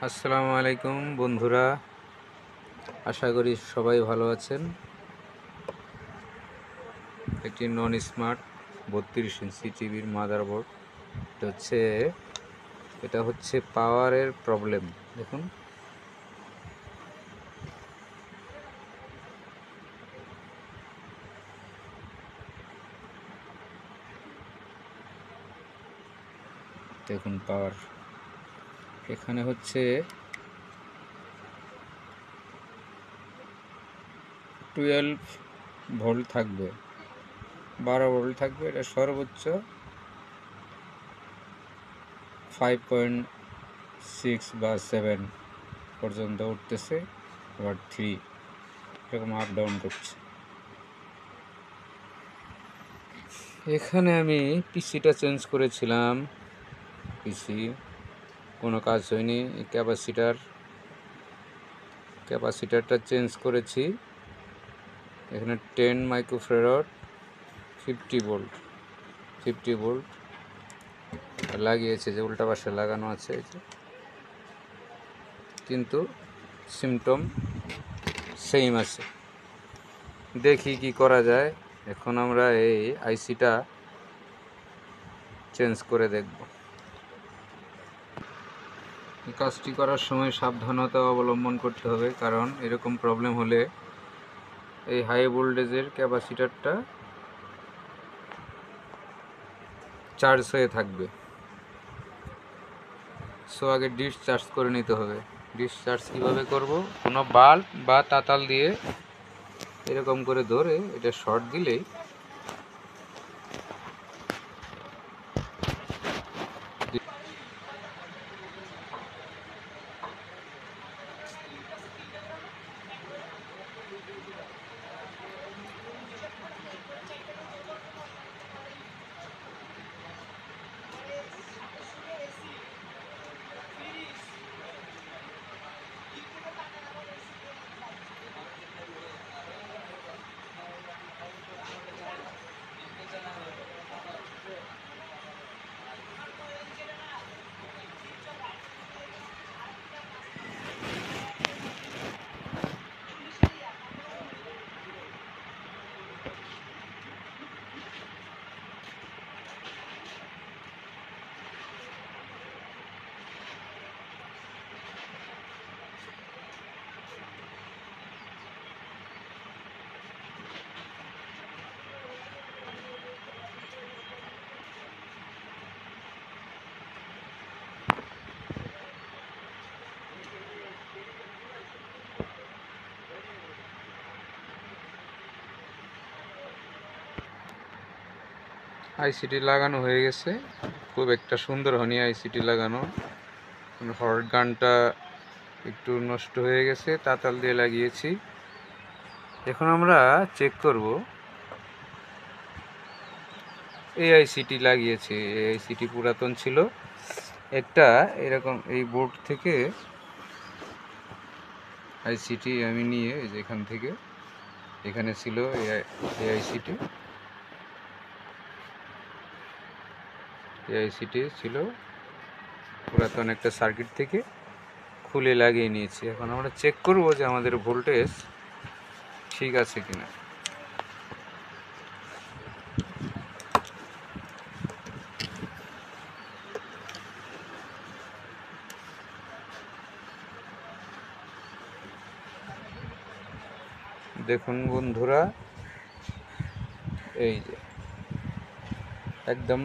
আসসালামু আলাইকুম বন্ধুরা, আশা করি সবাই ভালো আছেন। একটি নন স্মার্ট 32 ইঞ্চি টিভির মাদারবোর্ড। এটা হচ্ছে পাওয়ারের প্রবলেম। দেখুন, পাওয়ার এখানে হচ্ছে 12 ভোল্ট থাকবে, 12 ভোল্ট থাকবে। এটা সর্বোচ্চ 5.6 বা 7 পর্যন্ত উঠতেছে, আবার 3 এরকম আপ ডাউন করছে। এখানে আমি পিসিটা চেঞ্জ করেছিলাম, পিসি কোনো কাজ হয়নি। ক্যাপাসিটারটা চেঞ্জ করেছি। এখানে 10 মাইক্রোফ্যারাড 50 ভোল্ট লাগিয়েছে, যে উল্টা পাশে লাগানো আছে, কিন্তু সিমটম সেম আছে। দেখি কি করা যায়। এখন আমরা এই আইসিটা চেঞ্জ করে দেখব। এই কাজটি করার সময় সাবধানতা অবলম্বন করতে হবে, কারণ এরকম প্রবলেম হলে এই হাই ভোল্টেজের ক্যাপাসিটারটা চার্জ হয়ে থাকবে। সো আগে ডিশ চার্জ করে নিতে হবে। ডিশ চার্জ কীভাবে করব? কোনো বাল্ব বা তাতাল দিয়ে এরকম করে ধরে এটা শর্ট দিলেই আইসিটি লাগানো হয়ে গেছে। খুব একটা সুন্দর হয়নি আইসিটি লাগানো। হট গানটা একটু নষ্ট হয়ে গেছে, তাতাল দিয়ে লাগিয়েছি। এখন আমরা চেক করব। এই আইসিটি লাগিয়েছি, এই আইসিটি পুরাতন ছিল। একটা এরকম এই বোর্ড থেকে আইসিটি আমি নিয়ে এই যে এখান থেকে, এখানে ছিল এই আইসিটি ছিল পুরাতন একটা সার্কিট থেকে খুলে লাগিয়ে নিয়েছি। এখন আমরা চেক করব যে আমাদের ভোল্টেজ ঠিক আছে কিনা। দেখুন বন্ধুরা, এই যে একদম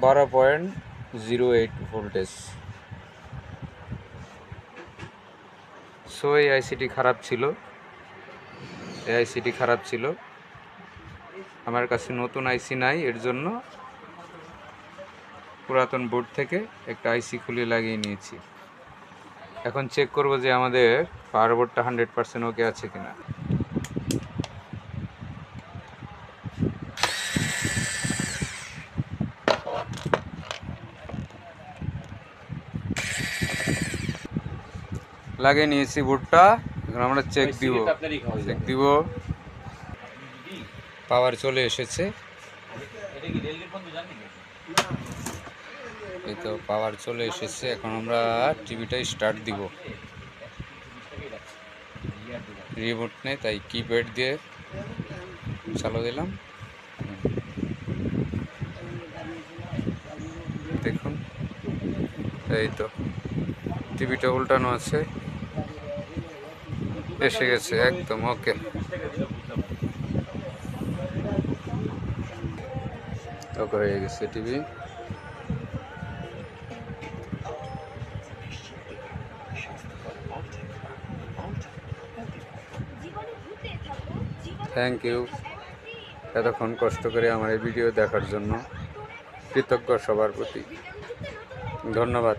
12.08 ভোল্টেজ। সো এই আইসিটি খারাপ ছিল। আমার কাছে নতুন আইসি নাই, এর জন্য পুরাতন বোর্ড থেকে একটা আইসি খুলে লাগিয়ে নিয়েছি। এখন চেক করব যে আমাদের পাওয়ার বোর্ডটা 100% ওকে আছে কিনা। লাগিয়ে নিয়েছি বোর্ডটা। এখন আমরা চেক দিব। পাওয়ার চলে এসেছে। এই তো পাওয়ার চলে এসেছে, এখন আমরা টিভিটা স্টার্ট দিব। রিমোট নেই, তাই কিপ্যাড দিয়ে চালু দিলাম। দেখুন, এই তো টিভিটা উল্টানো আছে, এসে গেছে একদম ওকে। ওকে হয়ে গেছে টিভি। থ্যাংক ইউ এতক্ষণ কষ্ট করে আমার এই ভিডিও দেখার জন্য। কৃতজ্ঞ সবার প্রতি, ধন্যবাদ।